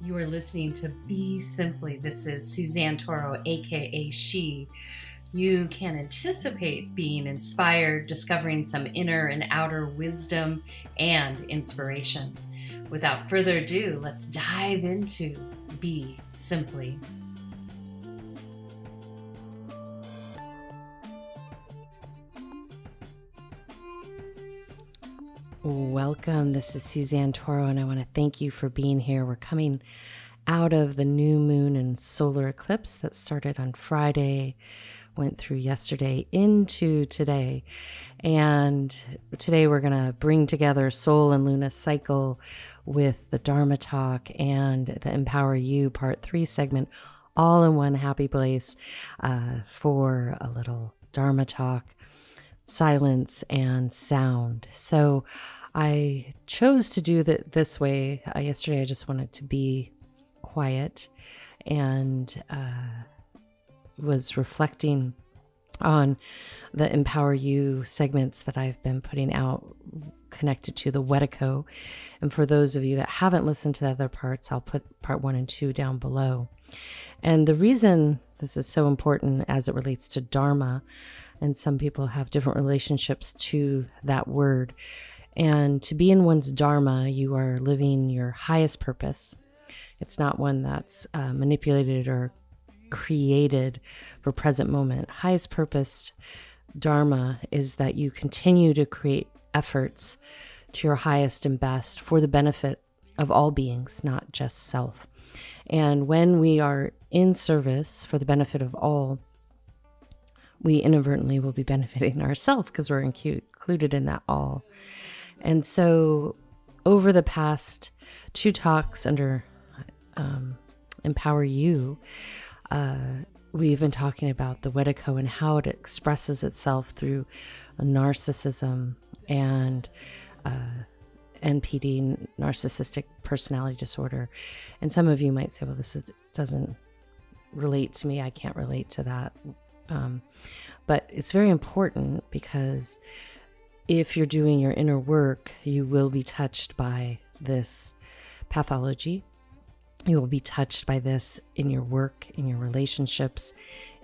You are listening to Be Simply. This is Suzanne Toro, aka She. You can anticipate being inspired, discovering some inner and outer wisdom and inspiration. Without further ado, let's dive into Be Simply. Welcome. This is Suzanne Toro, and I want to thank you for being here. We're coming out of the new moon and solar eclipse that started on Friday, went through yesterday into today. And today we're going to bring together Sol and Luna cycle with the Dharma talk and the Empower You Part 3 segment, all in one happy place for a little Dharma talk, silence, and sound. So I chose to do that this way. Yesterday I just wanted to be quiet and was reflecting on the Empower You segments that I've been putting out connected to the Wetiko. And for those of you that haven't listened to the other parts, I'll put part 1 and 2 down below. And the reason this is so important as it relates to Dharma, and some people have different relationships to that word, and to be in one's Dharma, you are living your highest purpose. It's not one that's manipulated or created for present moment. Highest purposed Dharma is that you continue to create efforts to your highest and best for the benefit of all beings, not just self. And when we are in service for the benefit of all, we inadvertently will be benefiting ourselves because we're included in that all. And so over the past 2 talks under Empower You, we've been talking about the Wetiko and how it expresses itself through narcissism and NPD, narcissistic personality disorder. And some of you might say, well, doesn't relate to me. I can't relate to that. But it's very important because if you're doing your inner work, you will be touched by this pathology. You will be touched by this in your work, in your relationships,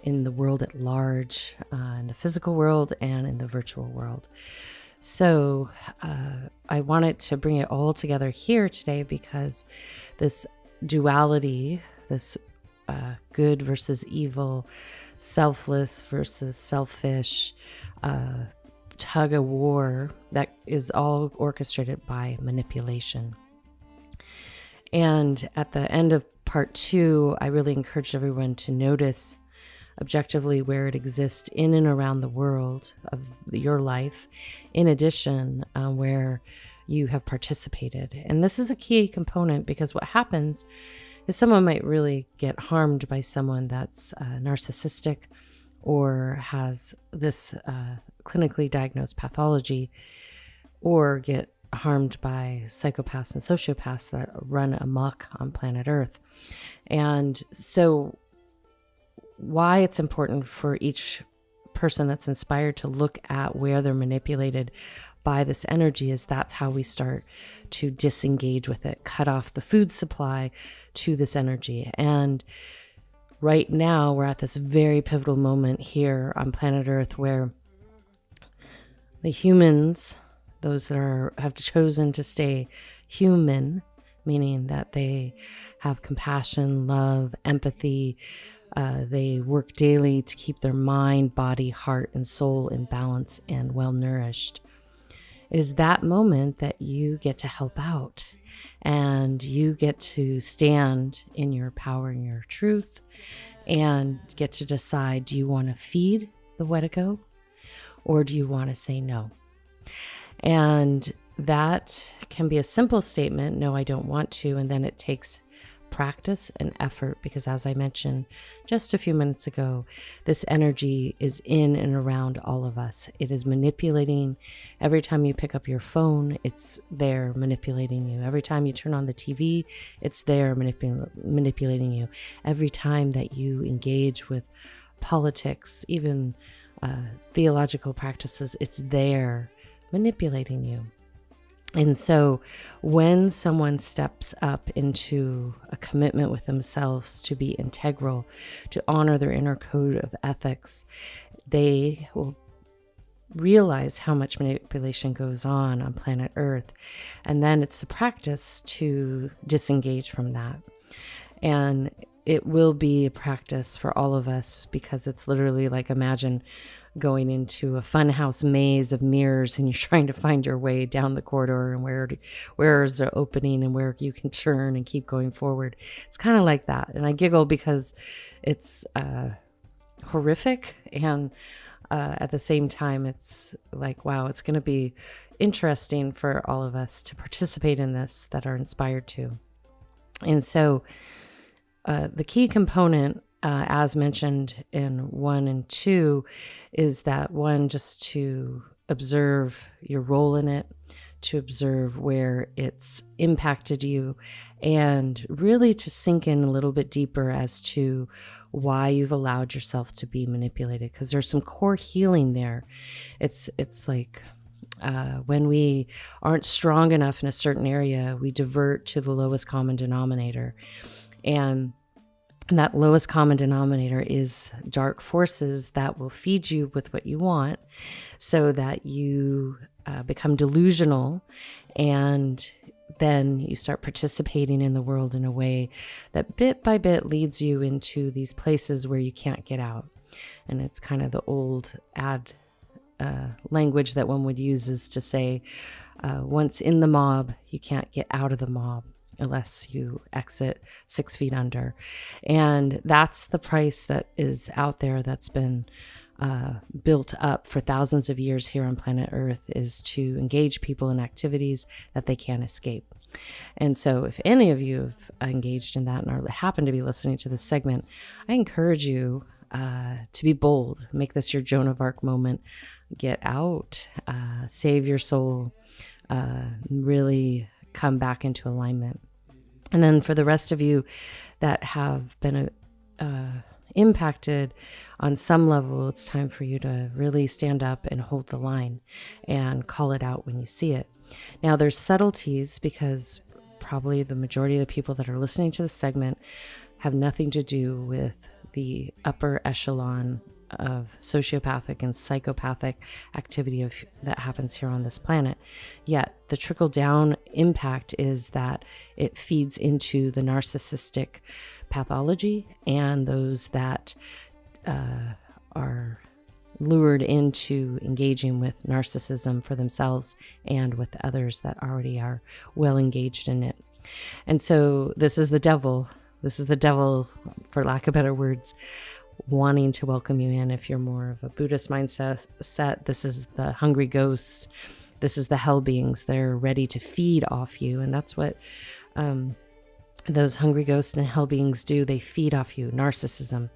in the world at large, in the physical world and in the virtual world. So I wanted to bring it all together here today because this duality, this good versus evil, selfless versus selfish, tug of war, that is all orchestrated by manipulation. And at the end of part 2, I really encouraged everyone to notice objectively where it exists in and around the world of your life, in addition where you have participated. And this is a key component because what happens is someone might really get harmed by someone that's narcissistic or has this clinically diagnosed pathology, or get harmed by psychopaths and sociopaths that run amok on planet Earth. And so why it's important for each person that's inspired to look at where they're manipulated by this energy is that's how we start to disengage with it, cut off the food supply to this energy. And right now we're at this very pivotal moment here on planet Earth where the humans, those that have chosen to stay human, meaning that they have compassion, love, empathy, they work daily to keep their mind, body, heart, and soul in balance and well nourished. It is that moment that you get to help out and you get to stand in your power and your truth and get to decide, do you want to feed the Wetiko or do you want to say no? And that can be a simple statement, no, I don't want to, and then it takes practice and effort because, as I mentioned just a few minutes ago, this energy is in and around all of us. It is manipulating. Every time you pick up your phone, it's there manipulating you. Every time you turn on the TV, it's there manipulating you. Every time that you engage with politics, even theological practices, it's there manipulating you. And so when someone steps up into a commitment with themselves to be integral, to honor their inner code of ethics, they will realize how much manipulation goes on planet Earth. And then it's a practice to disengage from that. And it will be a practice for all of us, because it's literally like, imagine going into a funhouse maze of mirrors and you're trying to find your way down the corridor and where is the opening and where you can turn and keep going forward. It's kind of like that. And I giggle because it's horrific, and at the same time, it's like, wow, it's going to be interesting for all of us to participate in this that are inspired to. And so the key component, as mentioned in 1 and 2, is that 1, just to observe your role in it, to observe where it's impacted you, and really to sink in a little bit deeper as to why you've allowed yourself to be manipulated, because there's some core healing there. It's like when we aren't strong enough in a certain area, we divert to the lowest common denominator. And that lowest common denominator is dark forces that will feed you with what you want, so that you become delusional, and then you start participating in the world in a way that bit by bit leads you into these places where you can't get out. And it's kind of the old language that one would use, is to say, once in the mob, you can't get out of the mob unless you exit 6 feet under. And that's the price that is out there, that's been built up for thousands of years here on planet Earth, is to engage people in activities that they can't escape. And so if any of you have engaged in that and are happen to be listening to this segment, I encourage you to be bold. Make this your Joan of Arc moment. Get out, save your soul, really come back into alignment. And then for the rest of you that have been impacted on some level, it's time for you to really stand up and hold the line and call it out when you see it. Now, there's subtleties, because probably the majority of the people that are listening to this segment have nothing to do with the upper echelon of sociopathic and psychopathic activity that happens here on this planet. Yet the trickle-down impact is that it feeds into the narcissistic pathology, and those that are lured into engaging with narcissism for themselves and with others that already are well engaged in it. And so this is the devil. This is the devil, for lack of better words, wanting to welcome you in. If you're more of a Buddhist mindset, this is the hungry ghosts. This is the hell beings. They're ready to feed off you. And that's what those hungry ghosts and hell beings do. They feed off you. Narcissism.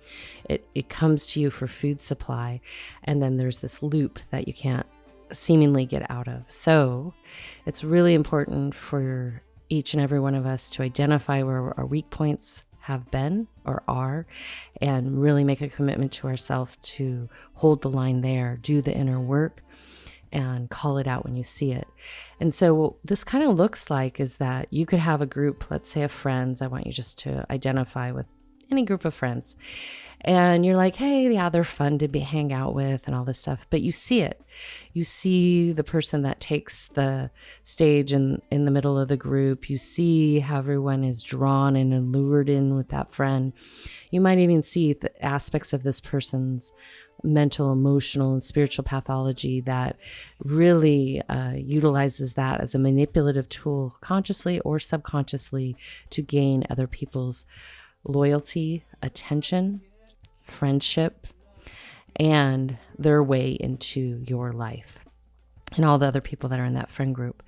It comes to you for food supply. And then there's this loop that you can't seemingly get out of. So it's really important for each and every one of us to identify where our weak points have been or are, and really make a commitment to ourselves to hold the line there, do the inner work, and call it out when you see it. And so what this kind of looks like is that you could have a group, let's say of friends. I want you just to identify with any group of friends. And you're like, hey, yeah, they're fun to hang out with and all this stuff. But you see it. You see the person that takes the stage in the middle of the group. You see how everyone is drawn in and lured in with that friend. You might even see the aspects of this person's mental, emotional, and spiritual pathology that really utilizes that as a manipulative tool, consciously or subconsciously, to gain other people's loyalty, attention, friendship, and their way into your life and all the other people that are in that friend group.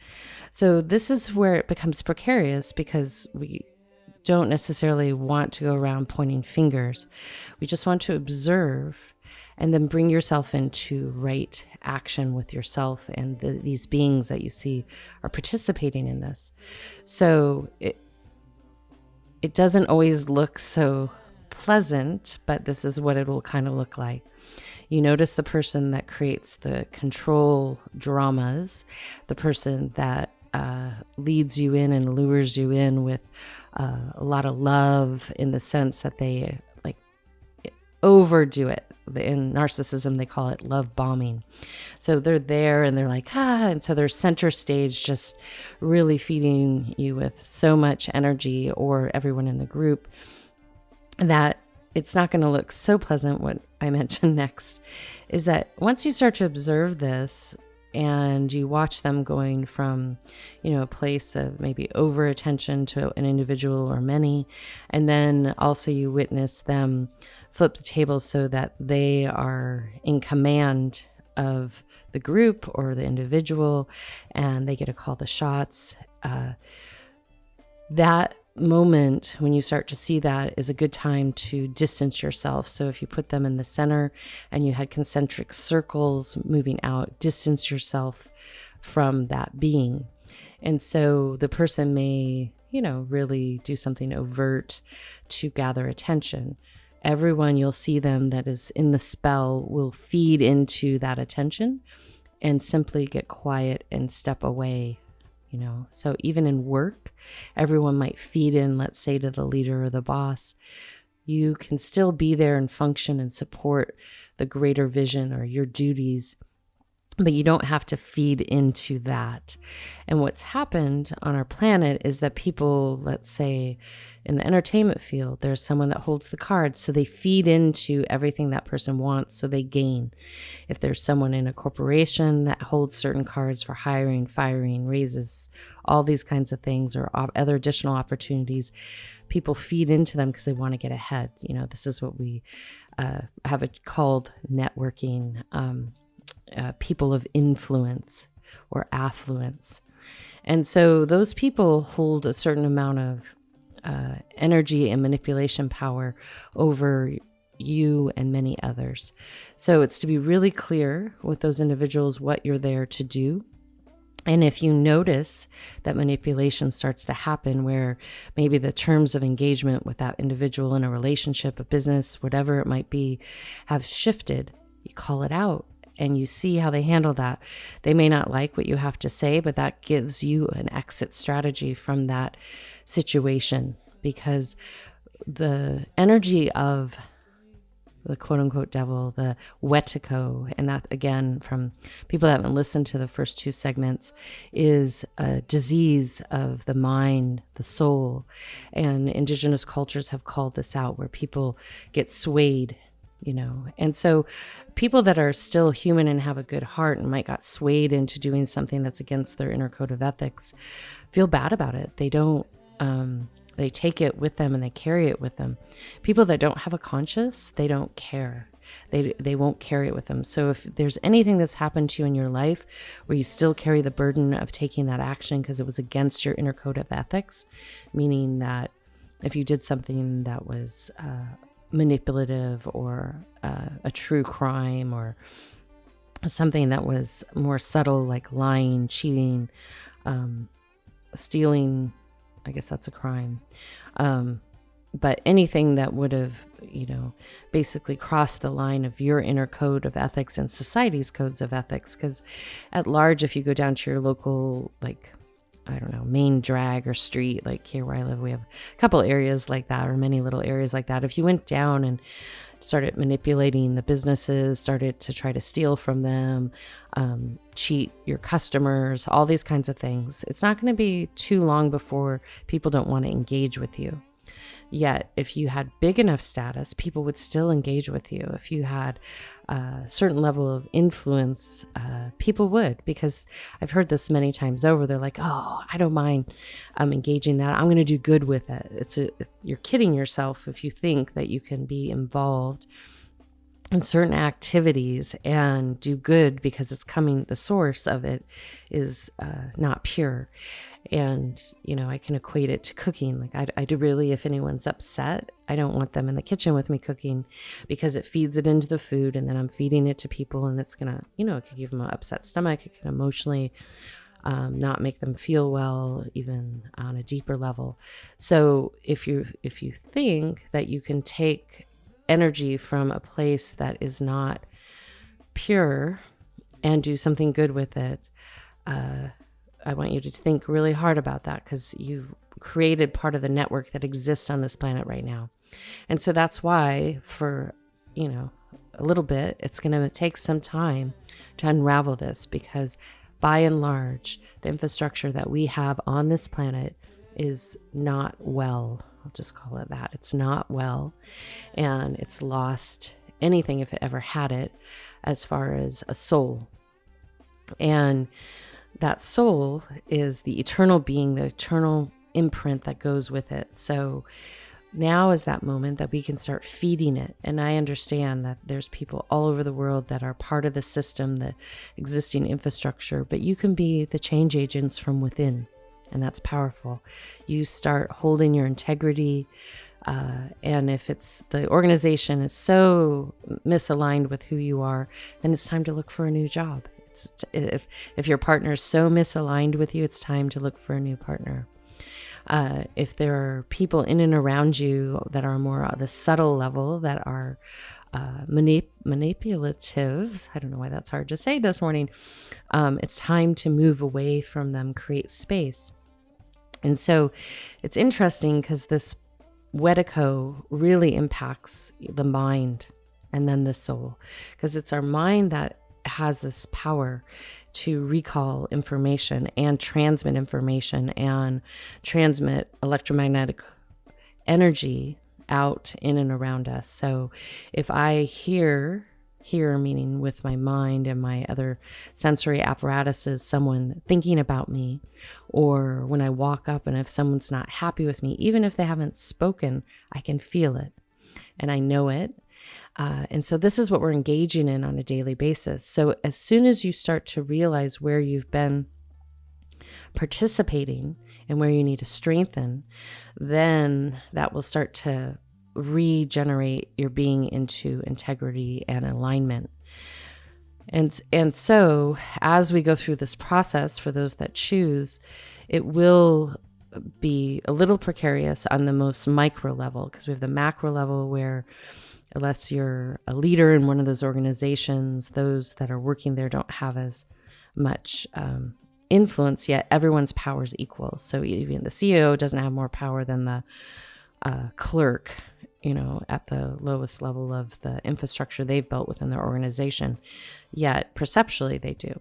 So this is where it becomes precarious, because we don't necessarily want to go around pointing fingers. We just want to observe and then bring yourself into right action with yourself and these beings that you see are participating in this. So it doesn't always look so pleasant, but this is what it will kind of look like. You notice the person that creates the control dramas, the person that leads you in and lures you in with a lot of love, in the sense that they like overdo it. In narcissism, they call it love bombing. So they're there and they're like, and so they're center stage, just really feeding you with so much energy, or everyone in the group, that it's not going to look so pleasant. What I mentioned next is that once you start to observe this and you watch them going from, a place of maybe over attention to an individual or many, and then also you witness them flip the tables so that they are in command of the group or the individual, and they get to call the shots. That moment, when you start to see that, is a good time to distance yourself. So if you put them in the center and you had concentric circles moving out, distance yourself from that being. And so the person may, really do something overt to gather attention. Everyone, you'll see them that is in the spell will feed into that attention and simply get quiet and step away. So even in work, everyone might feed in, let's say, to the leader or the boss. You can still be there and function and support the greater vision or your duties, but you don't have to feed into that. And what's happened on our planet is that people, let's say in the entertainment field, there's someone that holds the cards, so they feed into everything that person wants, so they gain. If there's someone in a corporation that holds certain cards for hiring, firing, raises, all these kinds of things, or other additional opportunities, people feed into them because they want to get ahead. This is what we have it called networking, people of influence or affluence. And so those people hold a certain amount of energy and manipulation power over you and many others. So it's to be really clear with those individuals what you're there to do. And if you notice that manipulation starts to happen, where maybe the terms of engagement with that individual in a relationship, a business, whatever it might be, have shifted, you call it out. And you see how they handle that. They may not like what you have to say, but that gives you an exit strategy from that situation, because the energy of the quote unquote devil, the Wetiko, and that again, from people that haven't listened to the first two segments, is a disease of the mind, the soul. And indigenous cultures have called this out, where people get swayed. And so people that are still human and have a good heart and might got swayed into doing something that's against their inner code of ethics feel bad about it. They don't, they take it with them and they carry it with them. People that don't have a conscience, they don't care. They won't carry it with them. So if there's anything that's happened to you in your life where you still carry the burden of taking that action because it was against your inner code of ethics, meaning that if you did something that was, manipulative or a true crime, or something that was more subtle, like lying, cheating, stealing, I guess that's a crime. But anything that would have, basically crossed the line of your inner code of ethics and society's codes of ethics. Because at large, if you go down to your local, main drag or street, like here where I live, we have a couple areas like that, or many little areas like that. If you went down and started manipulating the businesses, started to try to steal from them, cheat your customers, all these kinds of things, it's not going to be too long before people don't want to engage with you. Yet, if you had big enough status, people would still engage with you. If you had a certain level of influence, people would, because I've heard this many times over. They're like, oh, I don't mind engaging that. I'm going to do good with it. You're kidding yourself if you think that you can be involved in certain activities and do good because it's coming, the source of it is not pure. And, I can equate it to cooking. Like I do really, if anyone's upset, I don't want them in the kitchen with me cooking, because it feeds it into the food, and then I'm feeding it to people, and it's going to, it could give them an upset stomach. It can emotionally not make them feel well, even on a deeper level. So if you think that you can take energy from a place that is not pure and do something good with it, I want you to think really hard about that, because you've created part of the network that exists on this planet right now. And so that's why for, a little bit, it's going to take some time to unravel this, because by and large, the infrastructure that we have on this planet is not well. I'll just call it that. It's not well, and it's lost anything, if it ever had it, as far as a soul. And that soul is the eternal being, the eternal imprint that goes with it. So now is that moment that we can start feeding it. And I understand that there's people all over the world that are part of the system, the existing infrastructure, but you can be the change agents from within. And that's powerful. You start holding your integrity. And if it's the organization is so misaligned with who you are, then it's time to look for a new job. If your partner is so misaligned with you, it's time to look for a new partner. If there are people in and around you that are more at the subtle level, that are manipulative, I don't know why that's hard to say this morning, it's time to move away from them, create space. And so it's interesting because this Wetiko really impacts the mind and then the soul, because it's our mind that has this power to recall information and transmit electromagnetic energy out in and around us. So if I hear meaning with my mind and my other sensory apparatuses, someone thinking about me, or when I walk up and if someone's not happy with me, even if they haven't spoken, I can feel it and I know it. And so this is what we're engaging in on a daily basis. So as soon as you start to realize where you've been participating and where you need to strengthen, then that will start to regenerate your being into integrity and alignment. And so as we go through this process, for those that choose, it will be a little precarious on the most micro level, because we have the macro level where, unless you're a leader in one of those organizations, those that are working there don't have as much influence yet. Everyone's power is equal. So even the CEO doesn't have more power than the clerk, at the lowest level of the infrastructure they've built within their organization. Yet perceptually they do.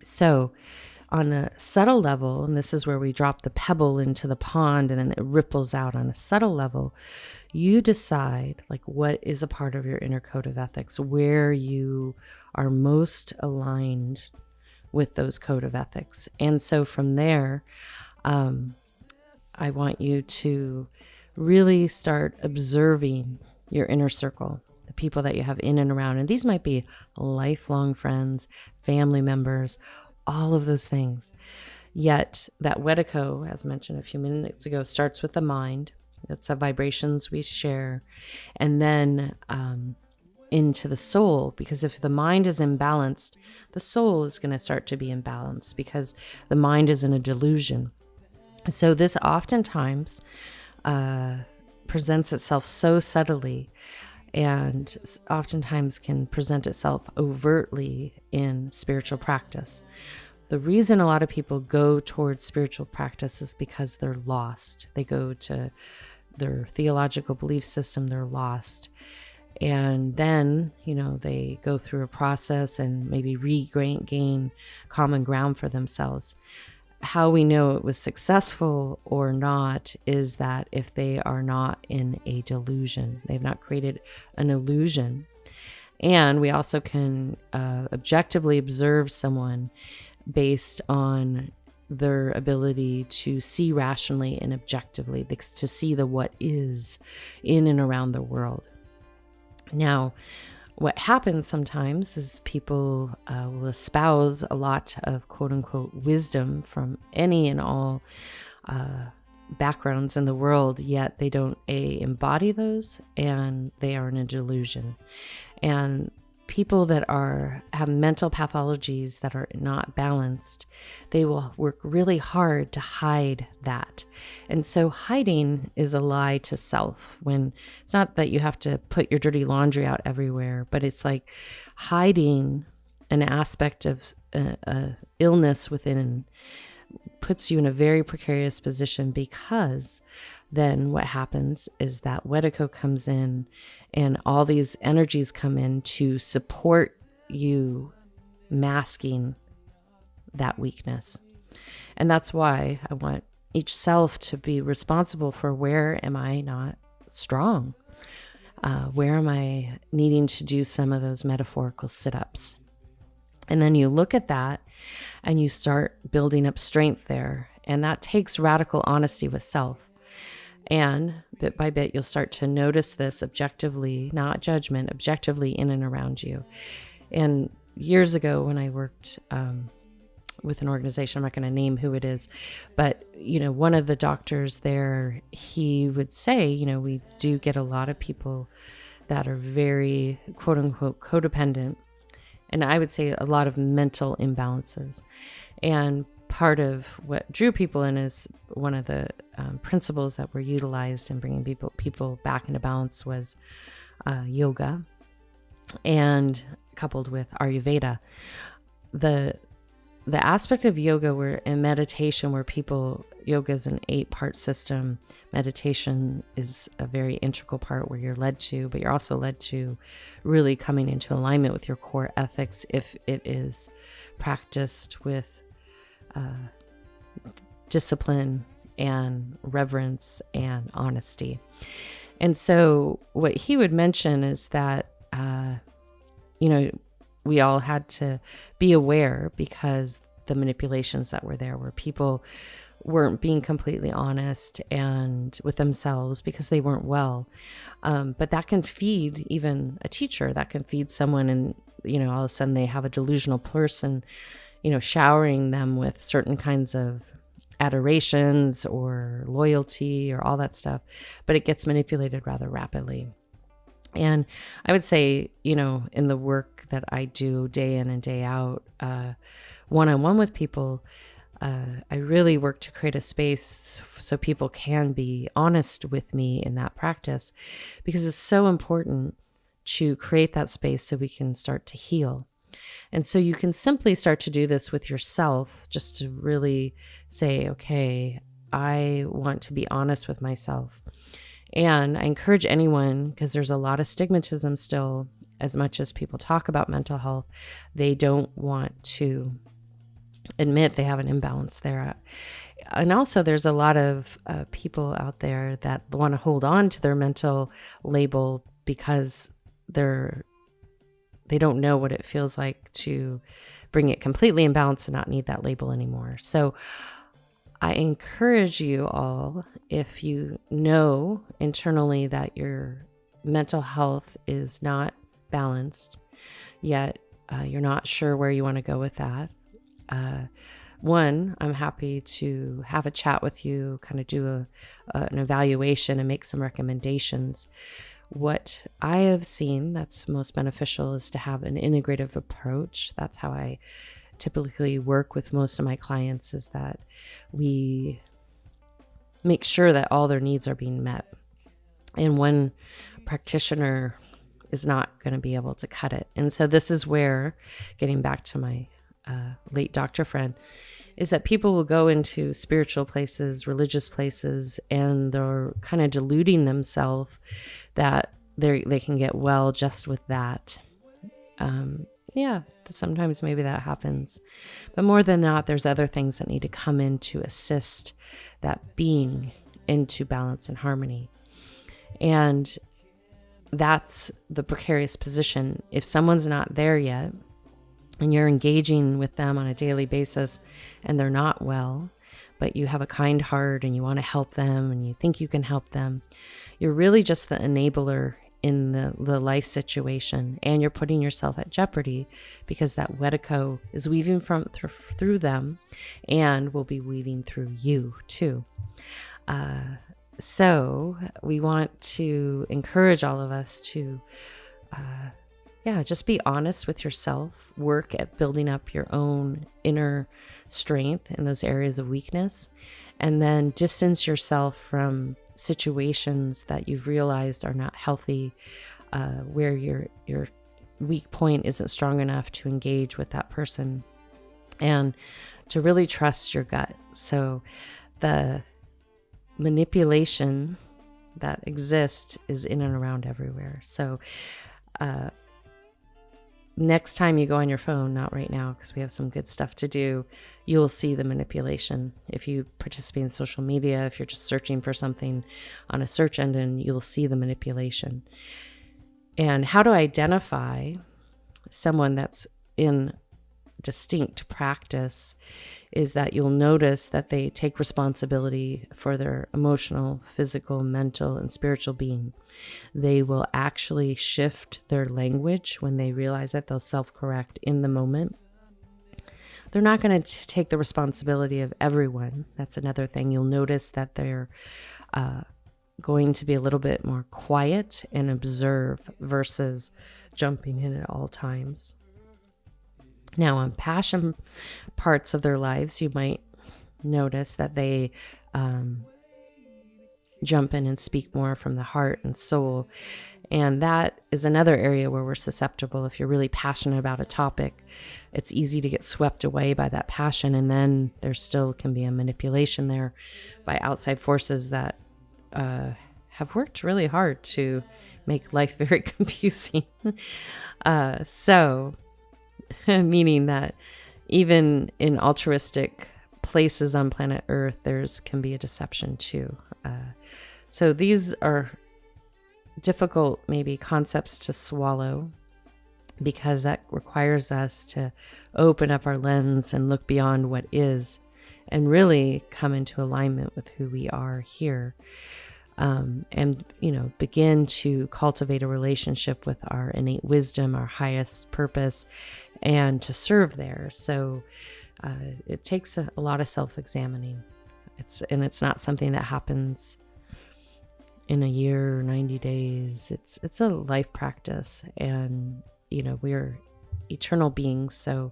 So on a subtle level, and this is where we drop the pebble into the pond and then it ripples out on a subtle level, you decide what is a part of your inner code of ethics, where you are most aligned with those code of ethics. And so from there, I want you to really start observing your inner circle, the people that you have in and around. And these might be lifelong friends, family members, all of those things. Yet that Wetiko, as mentioned a few minutes ago, starts with the mind. It's the vibrations we share. And then into the soul, because if the mind is imbalanced, the soul is going to start to be imbalanced, because the mind is in a delusion. So this oftentimes presents itself so subtly, and oftentimes can present itself overtly in spiritual practice. The reason a lot of people go towards spiritual practice is because they're lost. They go to their theological belief system, they're lost. And then, they go through a process and maybe regain common ground for themselves. How we know it was successful or not is that if they are not in a delusion, they've not created an illusion. And we also can objectively observe someone based on their ability to see rationally and objectively, to see the what is in and around the world. Now, what happens sometimes is people will espouse a lot of quote unquote wisdom from any and all backgrounds in the world, yet they don't embody those, and they are in a delusion. And people that have mental pathologies that are not balanced, they will work really hard to hide that. And so hiding is a lie to self, when it's not that you have to put your dirty laundry out everywhere, but it's like hiding an aspect of illness within puts you in a very precarious position, because then what happens is that Wetiko comes in and all these energies come in to support you masking that weakness. And that's why I want each self to be responsible for, where am I not strong? Where am I needing to do some of those metaphorical sit-ups? And then you look at that and you start building up strength there. And that takes radical honesty with self. And bit by bit, you'll start to notice this objectively, not judgment, objectively in and around you. And years ago when I worked with an organization, I'm not going to name who it is, but, one of the doctors there, he would say, we do get a lot of people that are very, quote unquote, codependent. And I would say a lot of mental imbalances. And part of what drew people in is one of the principles that were utilized in bringing people back into balance was yoga, and coupled with Ayurveda. The aspect of yoga where in meditation, where yoga is an 8-part system. Meditation is a very integral part where you're led to, but you're also led to really coming into alignment with your core ethics if it is practiced with discipline and reverence and honesty. And so what he would mention is that, we all had to be aware, because the manipulations that were there, where people weren't being completely honest and with themselves because they weren't well. But that can feed even a teacher, that can feed someone, and, all of a sudden they have a delusional person, showering them with certain kinds of adorations or loyalty or all that stuff, but it gets manipulated rather rapidly. And I would say, in the work that I do day in and day out, one-on-one with people, I really work to create a space so people can be honest with me in that practice, because it's so important to create that space so we can start to heal. And so you can simply start to do this with yourself, just to really say, okay, I want to be honest with myself. And I encourage anyone, because there's a lot of stigmatism still, as much as people talk about mental health, they don't want to admit they have an imbalance there. And also there's a lot of people out there that want to hold on to their mental label because they don't know what it feels like to bring it completely in balance and not need that label anymore. So I encourage you all, if you know internally that your mental health is not balanced, yet you're not sure where you want to go with that. One, I'm happy to have a chat with you, kind of do an evaluation and make some recommendations. What I have seen that's most beneficial is to have an integrative approach. That's how I typically work with most of my clients, is that we make sure that all their needs are being met. And one practitioner is not going to be able to cut it. And so this is where, getting back to my late doctor friend, is that people will go into spiritual places, religious places, and they're kind of deluding themselves that they can get well just with that. Yeah, sometimes maybe that happens. But more than that, there's other things that need to come in to assist that being into balance and harmony. And that's the precarious position. If someone's not there yet, and you're engaging with them on a daily basis and they're not well, but you have a kind heart and you want to help them and you think you can help them, you're really just the enabler in the life situation, and you're putting yourself at jeopardy because that Wetiko is weaving through them and will be weaving through you too. So we want to encourage all of us to just be honest with yourself, work at building up your own inner strength in those areas of weakness, and then distance yourself from situations that you've realized are not healthy, where your weak point isn't strong enough to engage with that person. And to really trust your gut. So the manipulation that exists is in and around everywhere. So next time you go on your phone, not right now because we have some good stuff to do, you'll see the manipulation. If you participate in social media, if you're just searching for something on a search engine, you'll see the manipulation. And how to identify someone that's in distinct practice is that you'll notice that they take responsibility for their emotional, physical, mental, and spiritual being. They will actually shift their language when they realize that. They'll self-correct in the moment. They're not going to take the responsibility of everyone. That's another thing. You'll notice that they're going to be a little bit more quiet and observe versus jumping in at all times. Now, on passion parts of their lives, you might notice that they jump in and speak more from the heart and soul. And that is another area where we're susceptible. If you're really passionate about a topic, it's easy to get swept away by that passion. And then there still can be a manipulation there by outside forces that have worked really hard to make life very confusing. Meaning that even in altruistic places on planet Earth, can be a deception too. So these are difficult, maybe, concepts to swallow because that requires us to open up our lens and look beyond what is and really come into alignment with who we are here. And begin to cultivate a relationship with our innate wisdom, our highest purpose, and to serve there. So it takes a lot of self-examining. It's not something that happens in a year or 90 days. It's a life practice, and we're eternal beings, so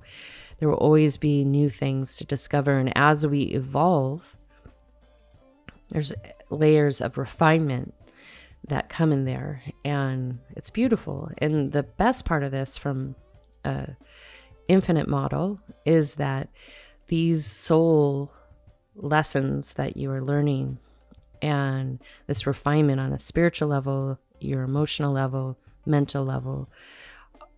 there will always be new things to discover. And as we evolve, there's layers of refinement that come in there, and it's beautiful. And the best part of this from infinite model is that these soul lessons that you are learning and this refinement on a spiritual level, your emotional level, mental level,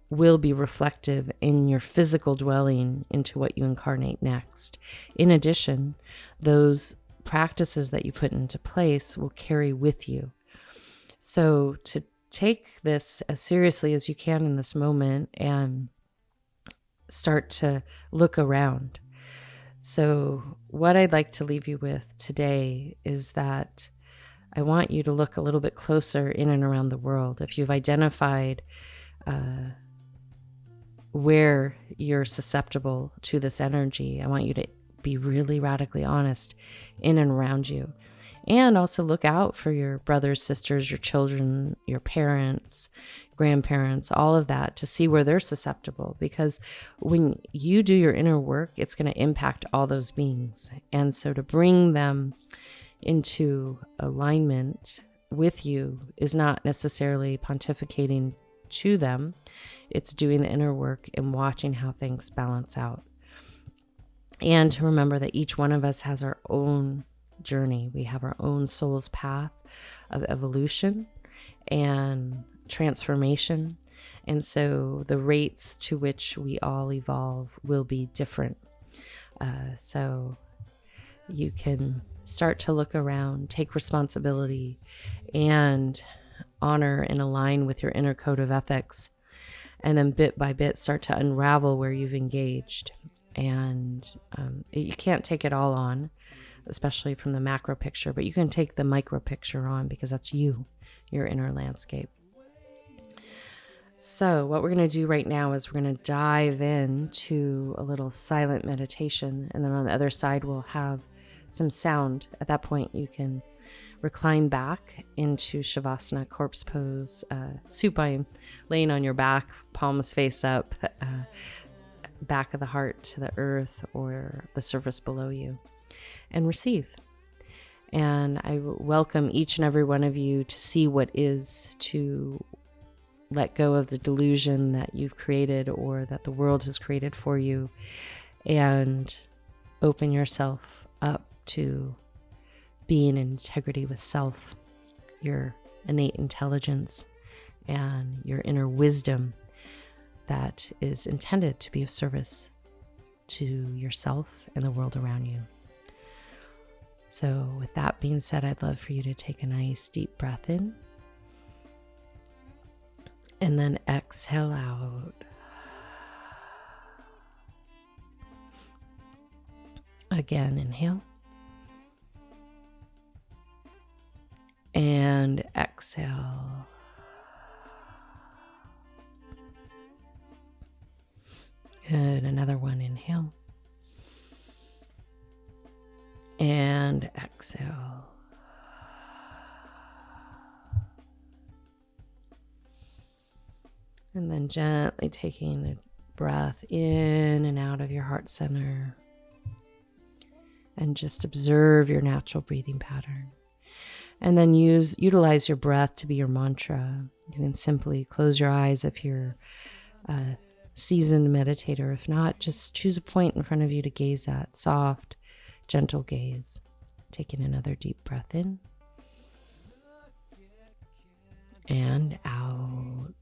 will be reflective in your physical dwelling into what you incarnate next. In addition, those practices that you put into place will carry with you. So to take this as seriously as you can in this moment and start to look around. So what I'd like to leave you with today is that I want you to look a little bit closer in and around the world. If you've identified where you're susceptible to this energy, I want you to be really radically honest in and around you. And also look out for your brothers, sisters, your children, your parents, grandparents, all of that, to see where they're susceptible. Because when you do your inner work, it's going to impact all those beings. And so to bring them into alignment with you is not necessarily pontificating to them. It's doing the inner work and watching how things balance out. And to remember that each one of us has our own journey. We have our own soul's path of evolution and transformation. And so the rates to which we all evolve will be different. So you can start to look around, take responsibility, and honor and align with your inner code of ethics. And then bit by bit start to unravel where you've engaged. And you can't take it all on, especially from the macro picture, but you can take the micro picture on because that's you, your inner landscape. So what we're going to do right now is we're going to dive into a little silent meditation. And then on the other side, we'll have some sound. At that point, you can recline back into Shavasana, corpse pose, supine, laying on your back, palms face up, back of the heart to the earth or the surface below you, and receive. And I welcome each and every one of you to see what is, to let go of the delusion that you've created or that the world has created for you, and open yourself up to be in integrity with self, your innate intelligence, and your inner wisdom that is intended to be of service to yourself and the world around you. So with that being said, I'd love for you to take a nice deep breath in and then exhale out. Again, inhale and exhale. Good. Another one. Inhale and exhale. And then gently taking the breath in and out of your heart center. And just observe your natural breathing pattern. And then utilize your breath to be your mantra. You can simply close your eyes if you're a seasoned meditator. If not, just choose a point in front of you to gaze at. Soft, gentle gaze. Taking another deep breath in and out.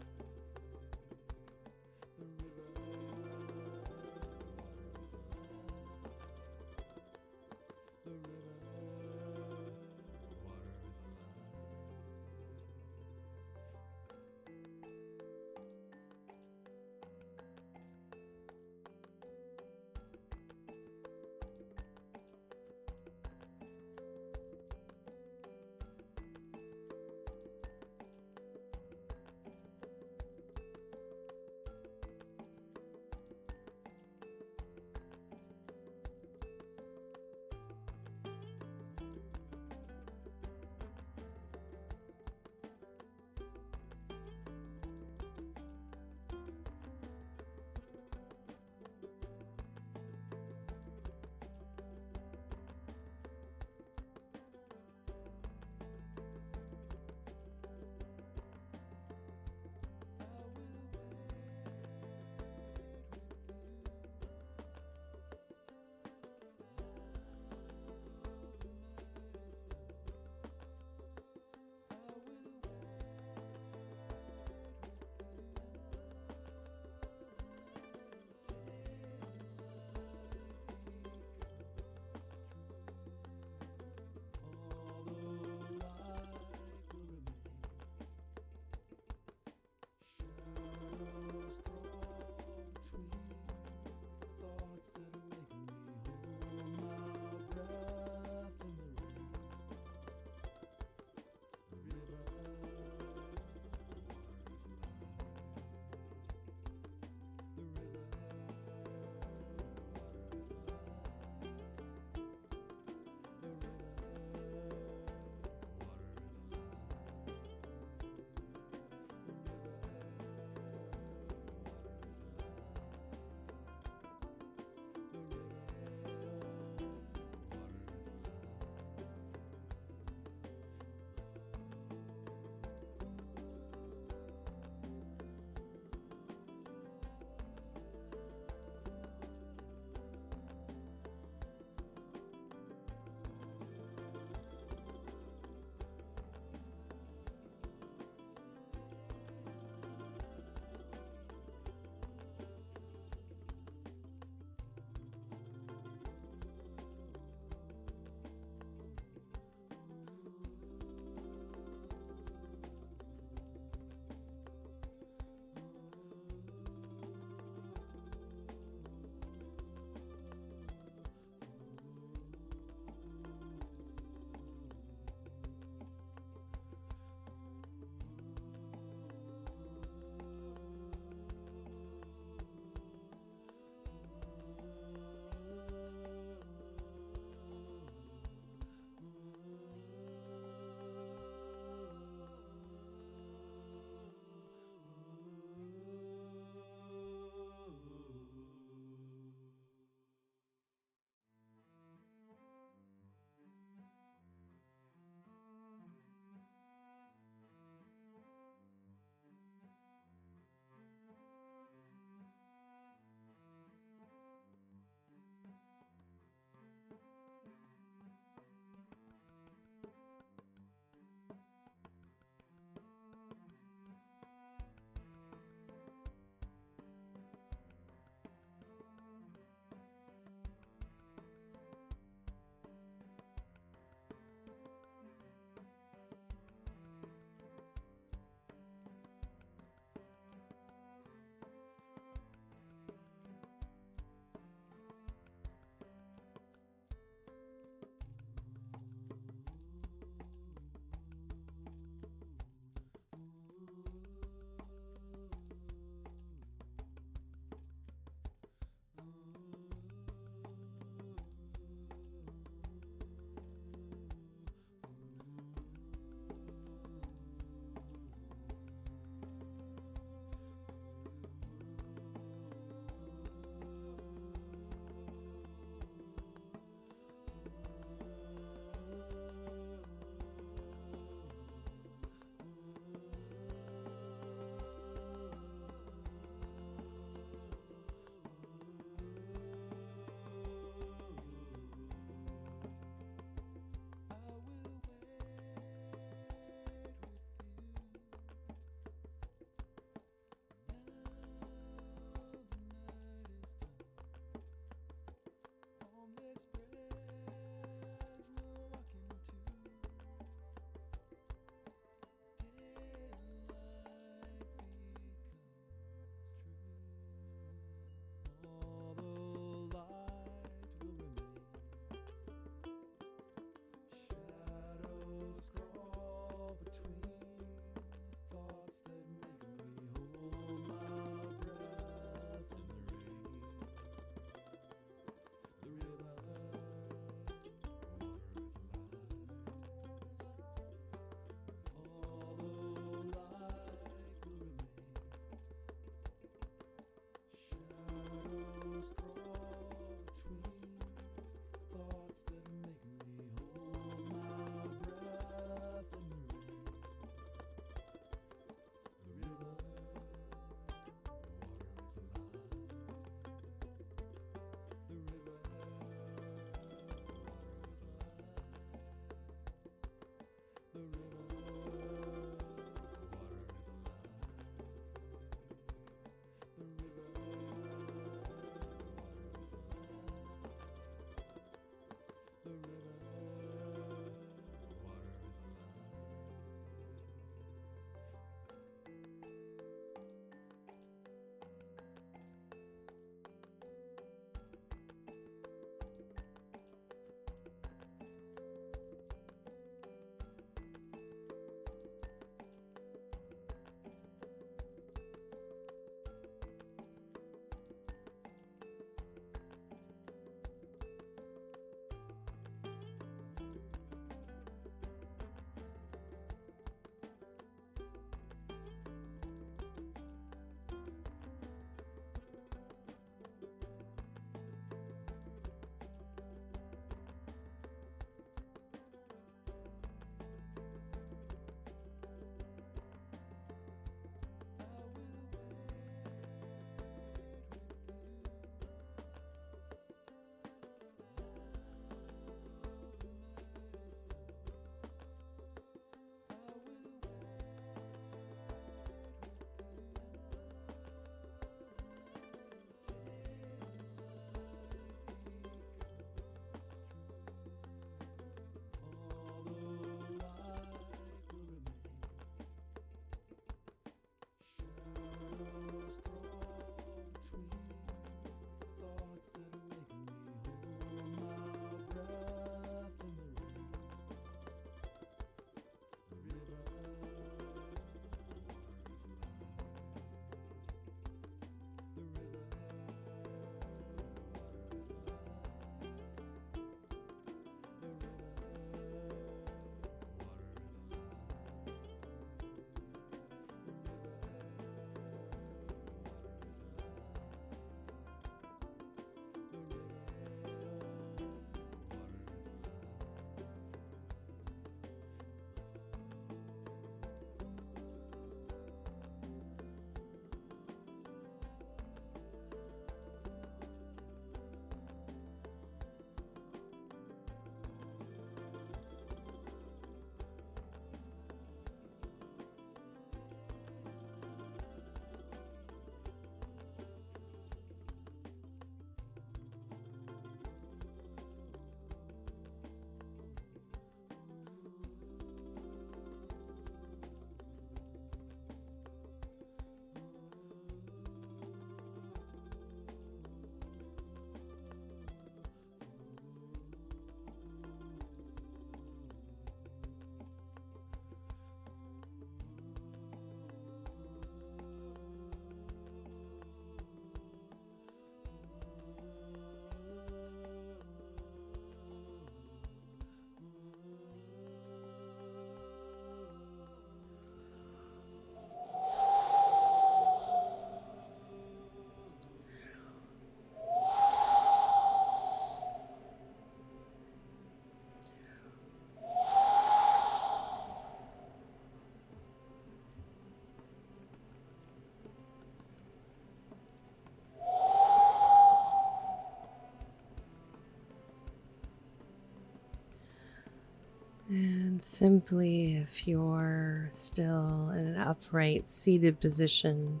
And simply, if you're still in an upright seated position,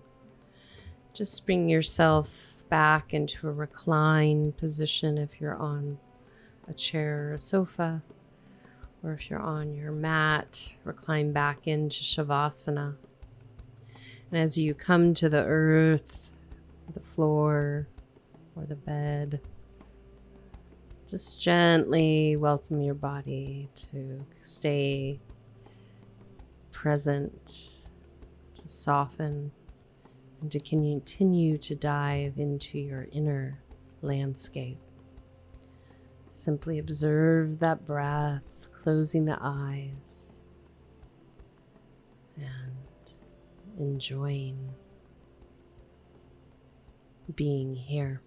just bring yourself back into a reclined position if you're on a chair or a sofa, or if you're on your mat, recline back into Shavasana. And as you come to the earth, the floor, or the bed, just gently welcome your body to stay present, to soften, and to continue to dive into your inner landscape. Simply observe that breath, closing the eyes, and enjoying being here.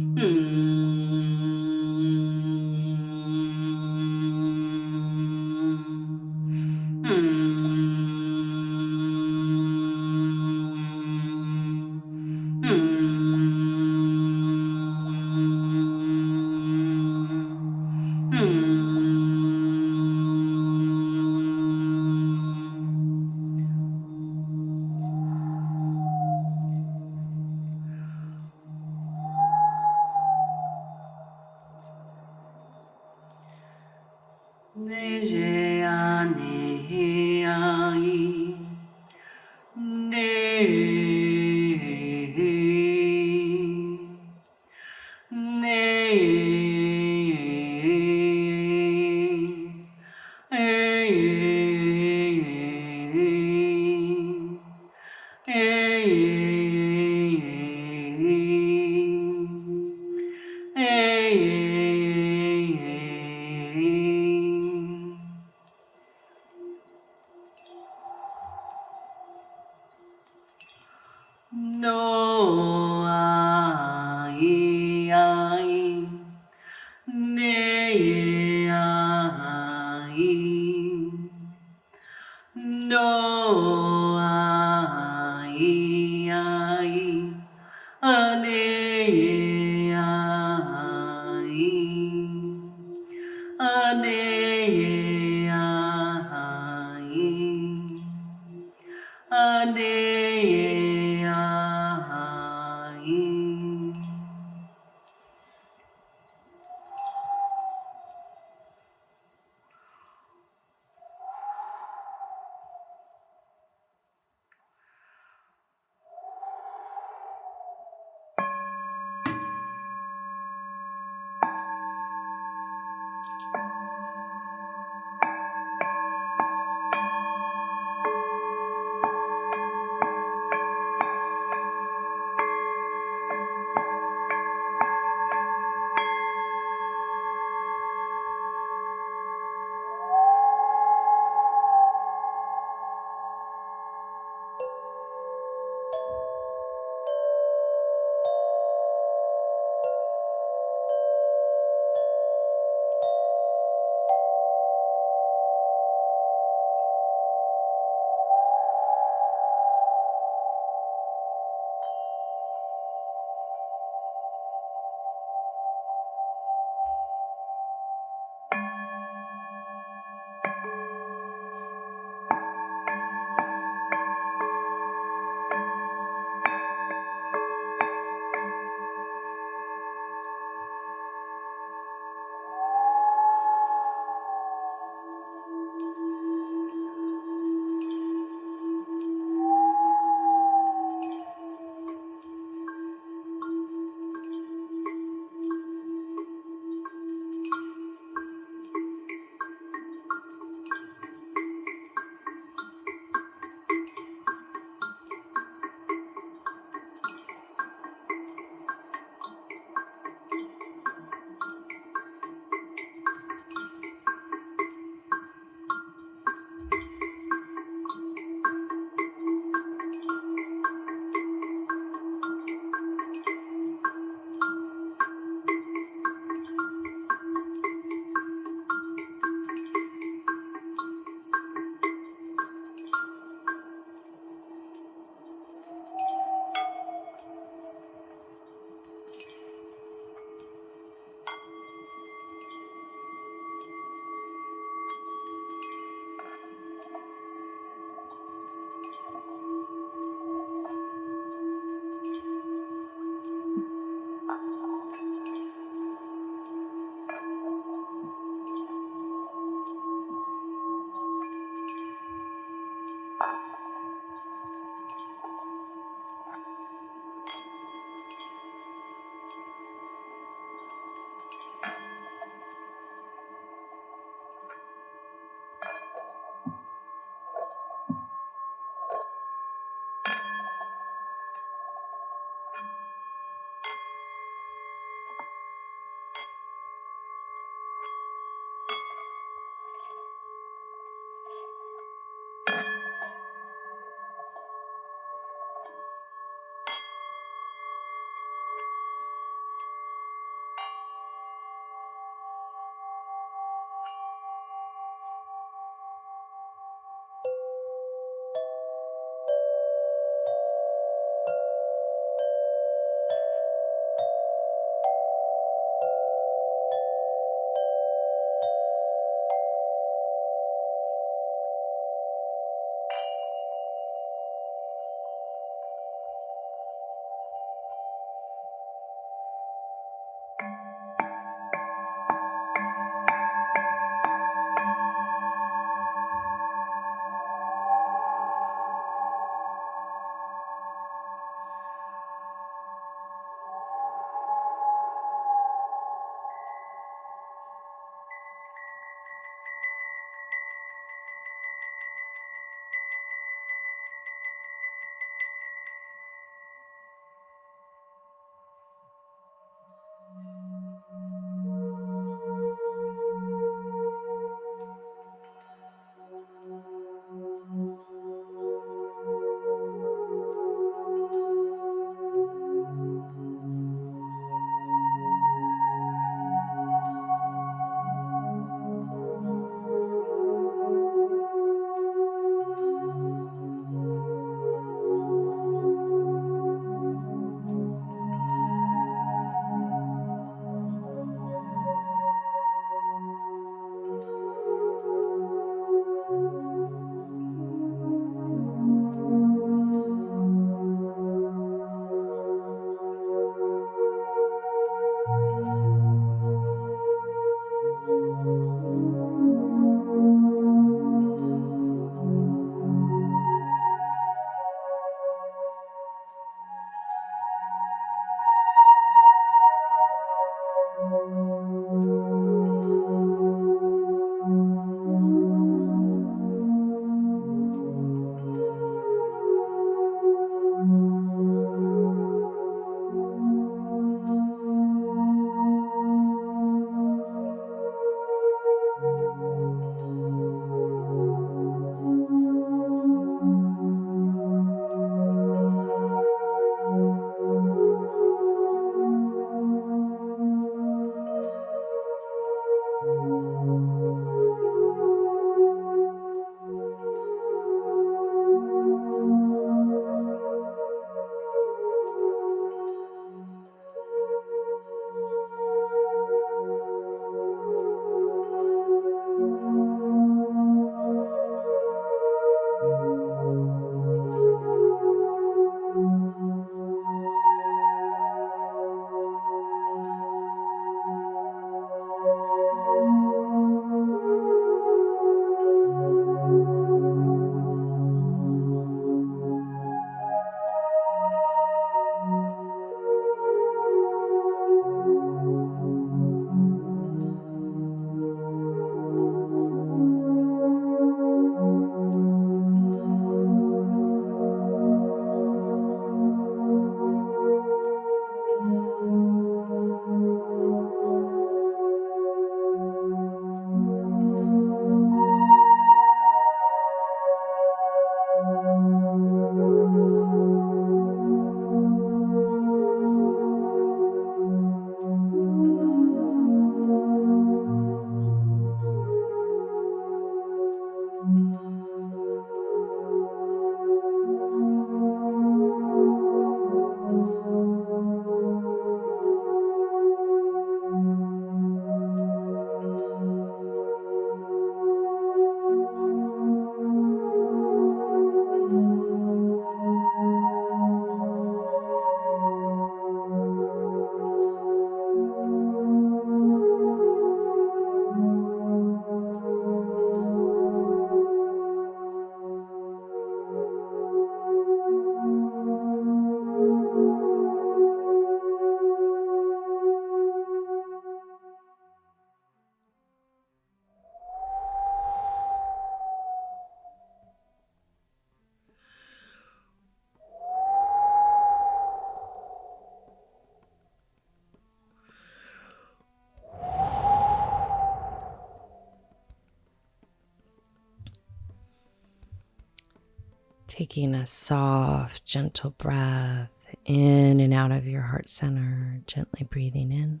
Taking a soft, gentle breath in and out of your heart center, gently breathing in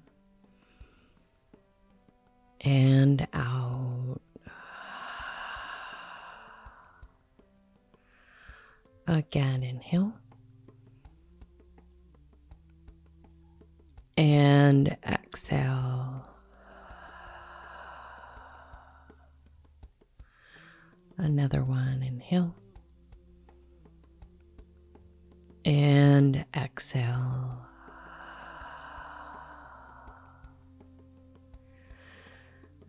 and out. Again, inhale and exhale. Another one, inhale and exhale.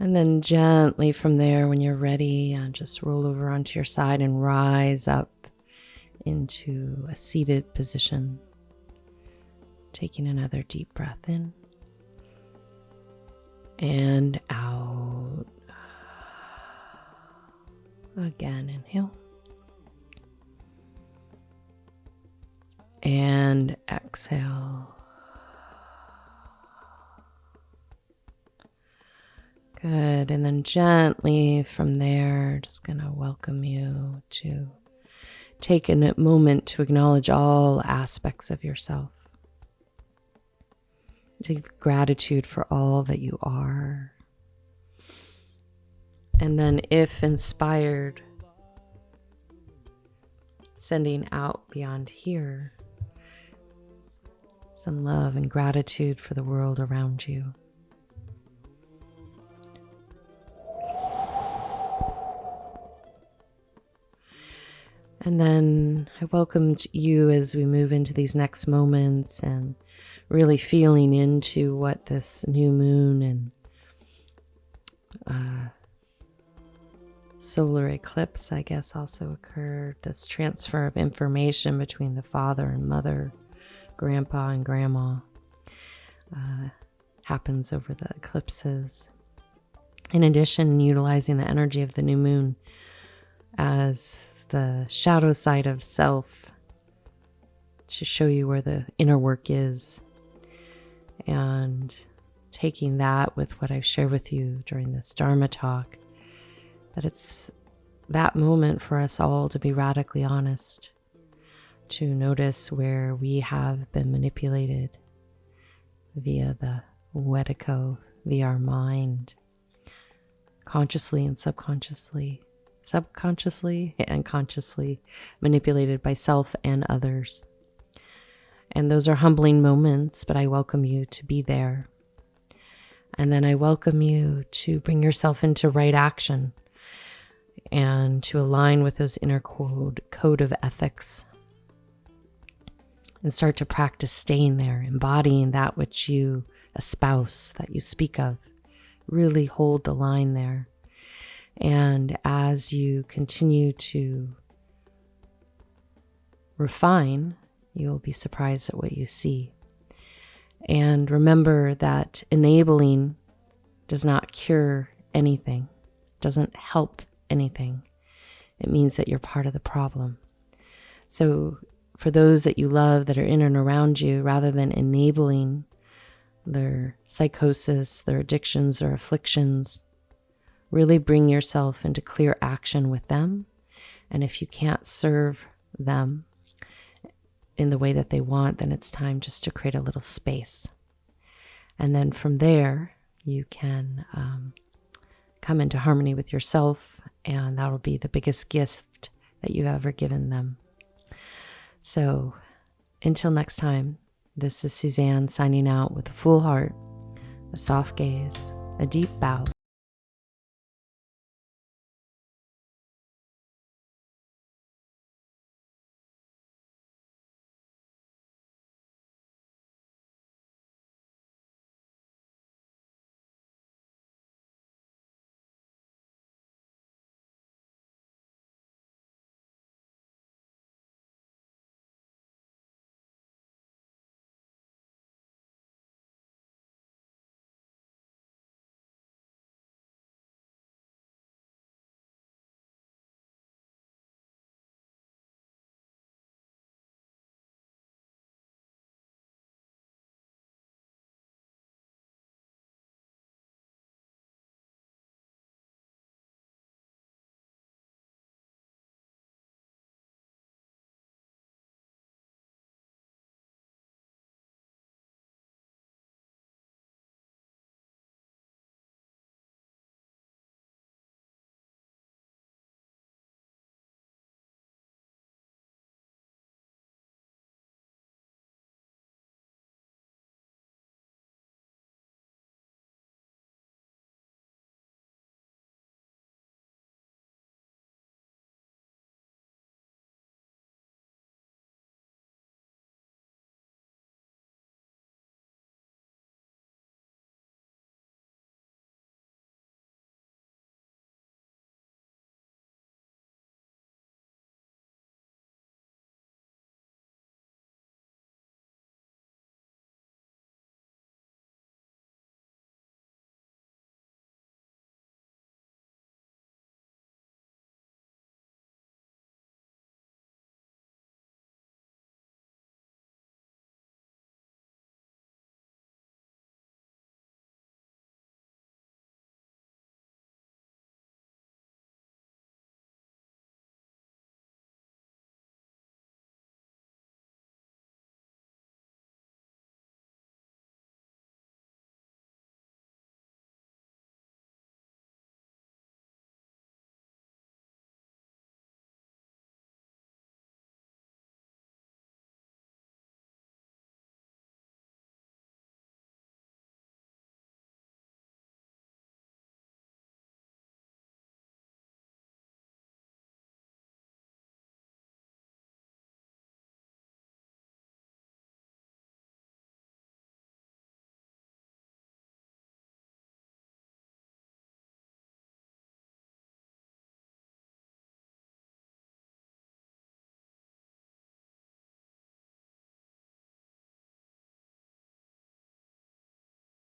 And then gently from there, when you're ready, just roll over onto your side and rise up into a seated position. Taking another deep breath in and out. Again, inhale. And exhale. Good. And then gently from there, just going to welcome you to take a moment to acknowledge all aspects of yourself. To give gratitude for all that you are. And then, if inspired, sending out beyond here some love and gratitude for the world around you. And then I welcomed you as we move into these next moments and really feeling into what this new moon and solar eclipse, I guess, also occurred. This transfer of information between the father and mother, grandpa and grandma, happens over the eclipses. In addition, utilizing the energy of the new moon as the shadow side of self to show you where the inner work is, and taking that with what I've shared with you during this Dharma talk, that it's that moment for us all to be radically honest, to notice where we have been manipulated via the Wetiko, via our mind, consciously and subconsciously and consciously manipulated by self and others. And those are humbling moments, but I welcome you to be there. And then I welcome you to bring yourself into right action and to align with those inner code of ethics and start to practice staying there, embodying that which you espouse, that you speak of. Really hold the line there. And as you continue to refine, you'll be surprised at what you see. And remember that enabling does not cure anything, doesn't help anything. It means that you're part of the problem. So for those that you love that are in and around you, rather than enabling their psychosis, their addictions, their afflictions, really bring yourself into clear action with them. And if you can't serve them in the way that they want, then it's time just to create a little space. And then from there, you can come into harmony with yourself, and that will be the biggest gift that you've ever given them. So until next time, this is Suzanne signing out with a full heart, a soft gaze, a deep bow,